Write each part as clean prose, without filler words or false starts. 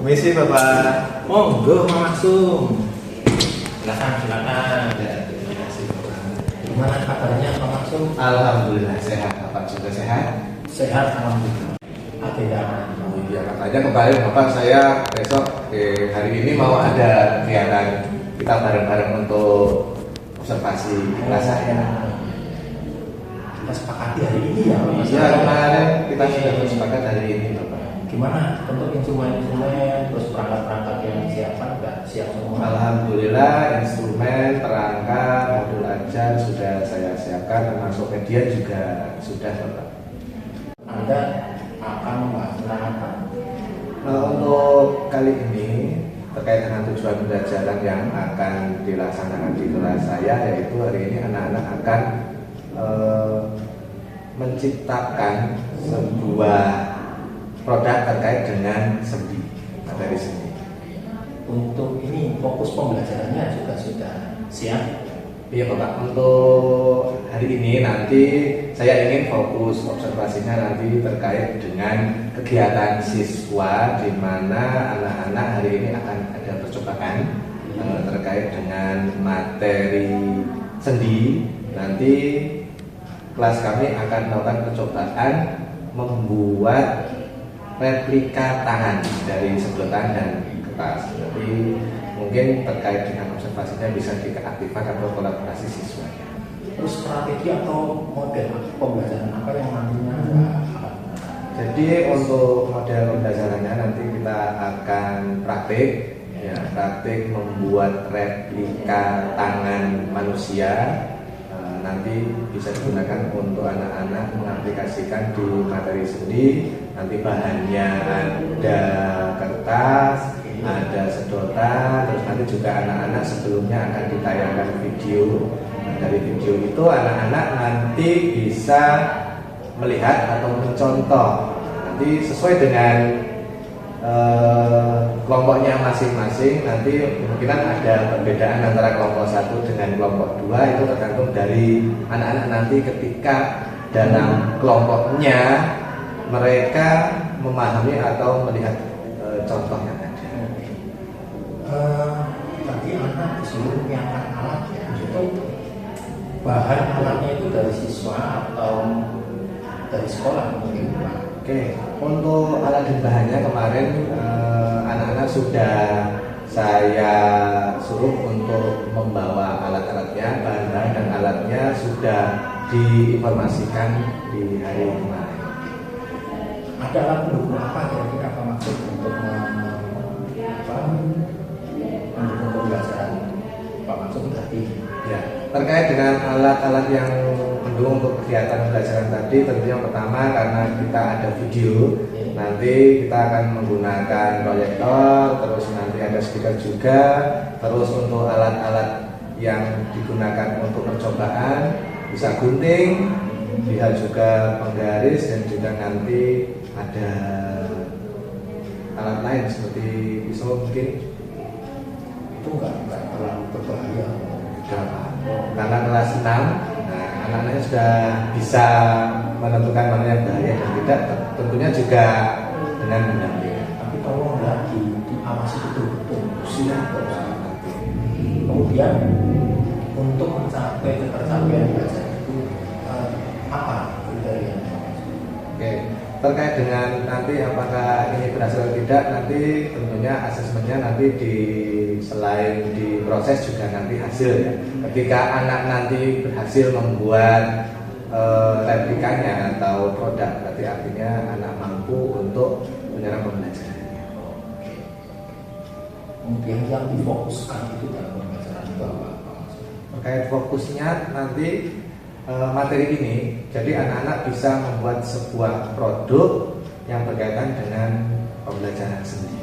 Permisi Bapak. Monggo Maksum. Silakan. Ya, terima kasih Bapak. Gimana kabarnya Pak Maksum? Alhamdulillah sehat. Bapak juga sehat? Sehat alhamdulillah. Ada Oh iya, katanya kemarin Bapak saya besok hari ini mau ada kegiatan kita bareng-bareng untuk observasi kelas saya. Kita sepakati hari ini ya Pak Maksum? Iya, kemarin kita sudah bersepakat hari ini Bapak. Gimana untuk instrumen terus perangkat-perangkat yang disiapkan nggak siap semua? Alhamdulillah instrumen, perangkat, modul ajar sudah saya siapkan, termasuk media juga sudah Bapak. Anda akan membahas tentang apa? Untuk kali ini terkait dengan tujuan pembelajaran yang akan dilaksanakan di kelas saya, yaitu hari ini anak-anak akan menciptakan sebuah produk terkait dengan sendi, materi sendi. Untuk ini fokus pembelajarannya juga sudah siap. Iya Bapak, untuk hari ini nanti saya ingin fokus observasinya nanti terkait dengan kegiatan siswa, di mana anak-anak hari ini akan ada percobaan terkait dengan materi sendi. Nanti kelas kami akan melakukan percobaan membuat replika tangan dari sedotan dan kertas. Jadi mungkin terkait dengan observasinya bisa diaktifkan atau kolaborasi siswa. Terus strategi atau model pembelajaran apa yang nantinya akan? Jadi untuk model pembelajarannya nanti kita akan praktik, ya, praktik membuat replika tangan manusia. Nanti bisa digunakan untuk anak-anak mengaplikasikan di materi sendi. Nanti bahannya ada kertas, ada sedotan, terus nanti juga anak-anak sebelumnya akan ditayangkan video. Nah, dari video itu anak-anak nanti bisa melihat atau mencontoh. Nanti sesuai dengan kelompoknya masing-masing, nanti kemungkinan ada perbedaan antara kelompok 1 dengan kelompok 2. Itu tergantung dari anak-anak nanti ketika dalam kelompoknya mereka memahami atau melihat contoh yang ada. Tadi anak disuruh menyiapkan alat ya, itu bahan alatnya itu dari siswa atau dari sekolah mungkin Pak? Oke, untuk alat dan bahannya kemarin anak-anak sudah saya suruh untuk membawa alat-alatnya, bahan-bahan dan alatnya sudah diinformasikan di hari kemarin. Ada alat pendukung apa kira-kira Pak Maksud untuk mendukung pembelajaran Pak Maksud tadi? Ya, terkait dengan alat-alat yang mendukung untuk kegiatan pembelajaran tadi, tentunya pertama karena kita ada video, nanti kita akan menggunakan proyektor, terus nanti ada speaker juga, terus untuk alat-alat yang digunakan untuk percobaan bisa gunting, bisa juga penggaris, dan juga nanti ada alat lain seperti pisau mungkin. Itu enggak terlalu berbahaya. Karena kelas 6, nah, anak-anaknya sudah bisa menentukan mana yang bahaya dan tidak, tentunya juga dengan mendampingi. Tapi tolong lagi diawasi betul-betul. Siap. Kemudian untuk mencapai ketercapaian belajar itu apa kriterianya? Oke, terkait dengan nanti apakah ini berhasil atau tidak, nanti tentunya asesmennya nanti selain diproses juga nanti hasil ya. Ketika anak nanti berhasil membuat replikanya atau produk, berarti artinya anak mampu untuk menyerap pembelajarannya. Kemudian yang difokuskan itu dalam pembelajaran itu apa? Terkait fokusnya nanti materi ini, jadi anak-anak bisa membuat sebuah produk yang berkaitan dengan pembelajaran sendiri.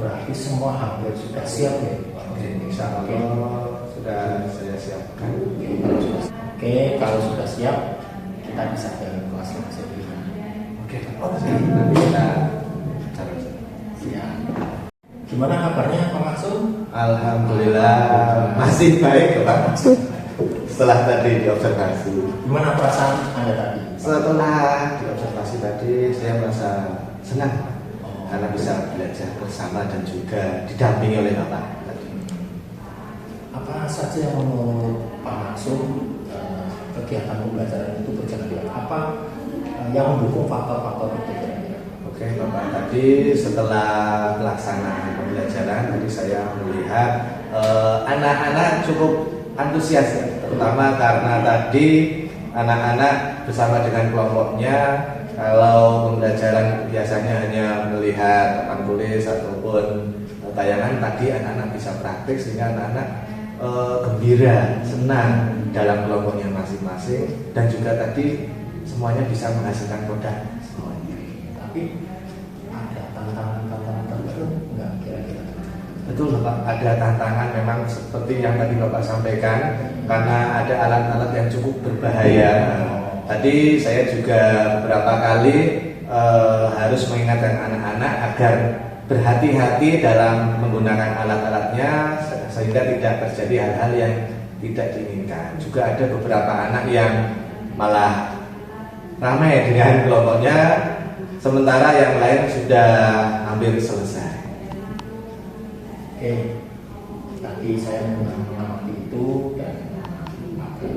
Berarti semua hampir sudah siap ya Pak? Insya Allah sudah saya siapkan. Oke, kalau sudah siap kita bisa ke kelas selanjutnya. Oke, nanti kita bicara. Siap. Gimana kabarnya Pak Maksum? Alhamdulillah masih baik Pak. Setelah tadi diobservasi. Gimana perasaan Anda tadi? Setelah diobservasi tadi saya merasa senang Pak. Karena bisa belajar bersama dan juga didampingi oleh Bapak. Apa saja yang menurut Pak Maksum kegiatan pembelajaran itu berjalan dengan apa yang mendukung faktor-faktor itu kira-kira? Oke Bapak, tadi setelah pelaksanaan pembelajaran tadi saya melihat anak-anak cukup antusias ya, terutama karena tadi anak-anak bersama dengan kelompoknya. Kalau pembelajaran biasanya hanya melihat papan tulis ataupun tayangan, tadi anak-anak bisa praktik sehingga anak-anak gembira, senang dalam kelompoknya masing-masing, dan juga tadi semuanya bisa menghasilkan produk semuanya. Tapi ada tantangan-tantangan tertentu nggak kira-kira? Betul Bapak, ada tantangan memang seperti yang tadi Bapak sampaikan, karena ada alat-alat yang cukup berbahaya. Tadi saya juga beberapa kali harus mengingatkan anak-anak agar berhati-hati dalam menggunakan alat-alatnya sehingga tidak terjadi hal-hal yang tidak diinginkan. Juga ada beberapa anak yang malah ramai dengan kelompoknya, sementara yang lain sudah hampir selesai. Oke, tadi saya mengamati itu dan aku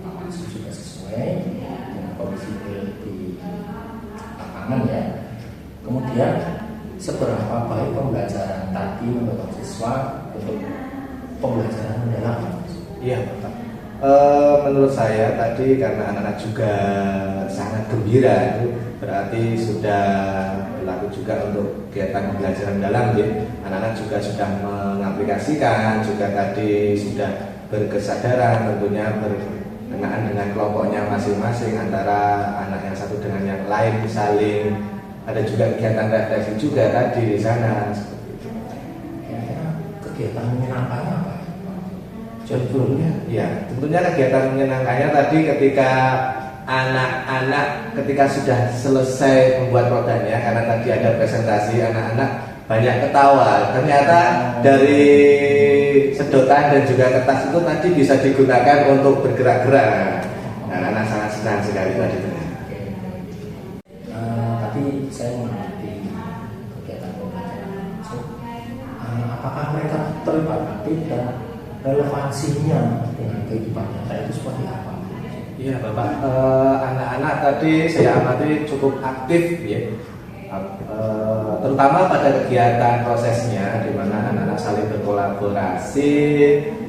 Pak Maksum sudah sesuai dengan kondisi di lapangan ya. Kemudian seberapa baik pembelajaran tadi mendorong siswa untuk pembelajaran mendalam? Iya Bapak. Menurut saya tadi karena anak-anak juga sangat gembira, itu berarti sudah berlaku juga untuk kegiatan pembelajaran dalam ya. Anak-anak juga sudah mengaplikasikan, juga tadi sudah berkesadaran tentunya berkenaan dengan kelompoknya masing-masing, antara anak yang satu dengan yang lain saling, ada juga kegiatan refleksi juga tadi di sana. Kira-kira kegiatan menyenangkannya apa? Contohnya, ya tentunya kegiatan menyenangkannya tadi ketika anak-anak ketika sudah selesai membuat produknya, karena tadi ada presentasi, anak-anak banyak ketawa. Ternyata dari sedotan dan juga kertas itu tadi bisa digunakan untuk bergerak-gerak. Anak-anak sangat senang sekali tadi. Tadi saya mengerti kegiatan pembelajaran. Apakah mereka terlibat aktif dan relevansinya dengan kehidupan nyata itu seperti apa? Iya Bapak, anak-anak tadi saya amati cukup aktif ya, terutama pada kegiatan prosesnya, di mana anak-anak saling berkolaborasi,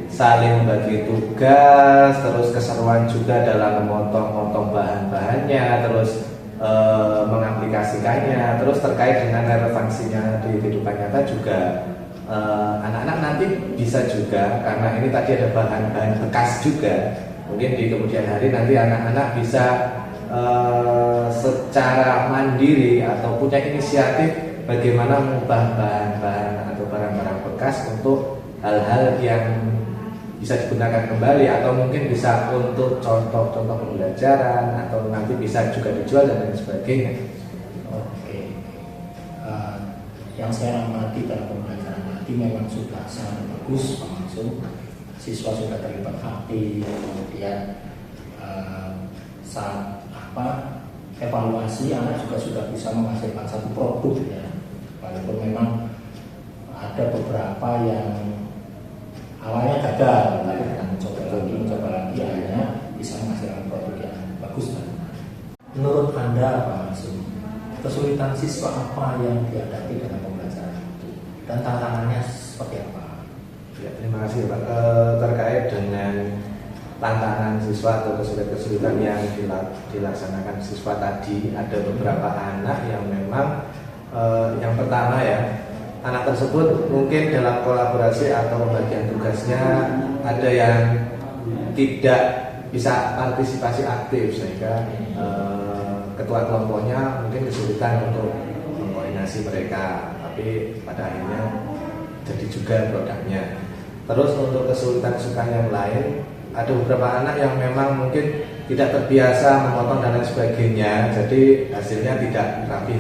saling membagi tugas, terus keseruan juga dalam memotong-motong bahan-bahannya, terus mengaplikasikannya, terus terkait dengan relevansinya di kehidupan nyata juga. Anak-anak nanti bisa juga, karena ini tadi ada bahan-bahan bekas juga, mungkin di kemudian hari nanti anak-anak bisa secara mandiri atau punya inisiatif bagaimana mengubah bahan-bahan atau barang-barang bekas untuk hal-hal yang bisa digunakan kembali, atau mungkin bisa untuk contoh-contoh pembelajaran, atau nanti bisa juga dijual dan lain sebagainya. Oke. Yang saya amati dalam pembelajaran tadi memang sudah sangat bagus Pak Maksum. Siswa sudah terlibat aktif, kemudian saat evaluasi anak juga sudah bisa menghasilkan satu produk ya. Walaupun memang ada beberapa yang awalnya gagal, tapi dengan mencoba lagi akhirnya bisa menghasilkan produk yang bagus. Menurut Anda Pak Maksum, kesulitan siswa apa yang dihadapi dalam pembelajaran itu dan tantangannya seperti apa? Ya, terima kasih Pak. Terkait dengan tantangan siswa atau kesulitan yang dilaksanakan siswa tadi, ada beberapa anak yang memang yang pertama ya, anak tersebut mungkin dalam kolaborasi atau pembagian tugasnya ada yang tidak bisa partisipasi aktif, sehingga ketua kelompoknya mungkin kesulitan untuk mengkoordinasi mereka, tapi pada akhirnya jadi juga produknya. Terus untuk kesulitan yang lain, ada beberapa anak yang memang mungkin tidak terbiasa memotong dan lain sebagainya, jadi hasilnya tidak rapi.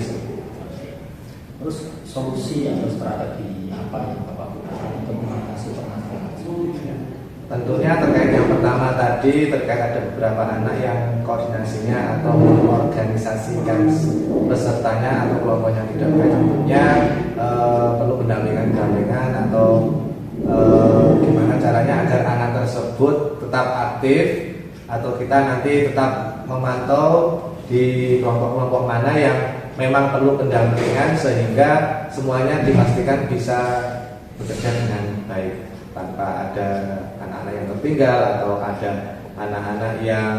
Terus solusi atau strategi apa yang Bapak gunakan untuk mengatasi permasalahan? Tentunya terkait yang pertama tadi, terkait ada beberapa anak yang koordinasinya atau mengorganisasikan pesertanya atau kelompoknya tidak baik, tentunya perlu pendampingan atau gimana caranya agar anak tersebut tetap aktif atau kita nanti tetap memantau di kelompok-kelompok mana yang memang perlu pendampingan sehingga semuanya dipastikan bisa bekerja dengan baik tanpa ada anak-anak yang tertinggal atau ada anak-anak yang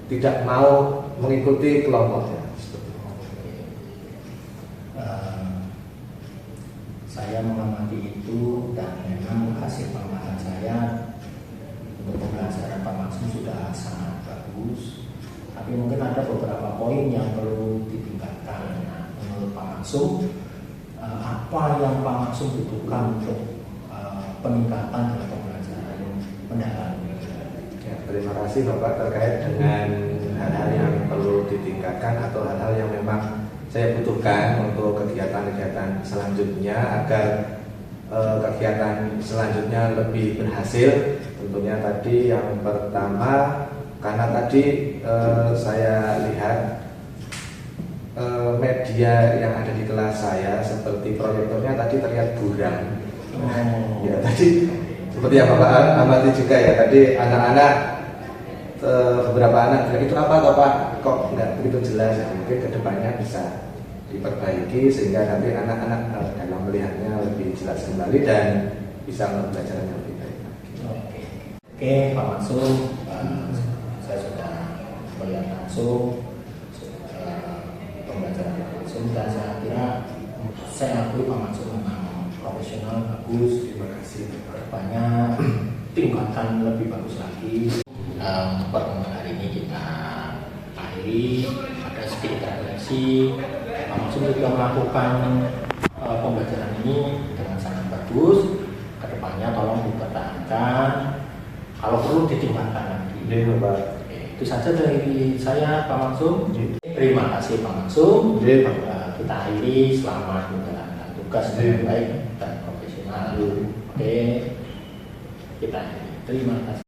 tidak mau mengikuti kelompoknya. Saya mengamati itu dan memang hasil pengamatan saya untuk pembelajaran Pak Maksum sudah sangat bagus. Tapi mungkin ada beberapa poin yang perlu ditingkatkan. Nah, menurut Pak Maksum, apa yang Pak Maksum butuhkan untuk peningkatan dalam pembelajaran mendalam? Ya, terima kasih Bapak terkait dengan hal-hal yang perlu ditingkatkan atau hal-hal yang memang saya butuhkan untuk kegiatan-kegiatan selanjutnya agar kegiatan selanjutnya lebih berhasil. Tentunya tadi yang pertama, karena tadi saya lihat media yang ada di kelas saya seperti proyektornya tadi terlihat buram. Ya tadi seperti yang Bapak amati juga ya, tadi anak-anak beberapa anak bilang itu apa toh Pak, kok nggak begitu jelas ya. Mungkin kedepannya bisa diperbaiki sehingga nanti anak-anak dalam melihatnya lebih jelas kembali dan bisa belajarnya lebih baik. Oke, Pak Maksum, saya sudah melihat langsung pembelajaran Pak Maksum dan saya kira saya akui Pak Maksum memang profesional bagus. Terima kasih. Banyak tingkatan lebih bagus lagi. Pertemuan hari ini kita akhiri, ada sedikit refleksi. Pak Maksum juga melakukan pembelajaran ini dengan sangat bagus. Kedepannya tolong dipertahankan, kalau perlu ditingkatkan lagi. Iya, Pak. Itu saja dari saya, Pak Maksum. Terima kasih Pak Maksum. Kita akhiri, selamat menjalankan tugas dengan baik dan profesional. Oke, kita akhiri. Terima kasih.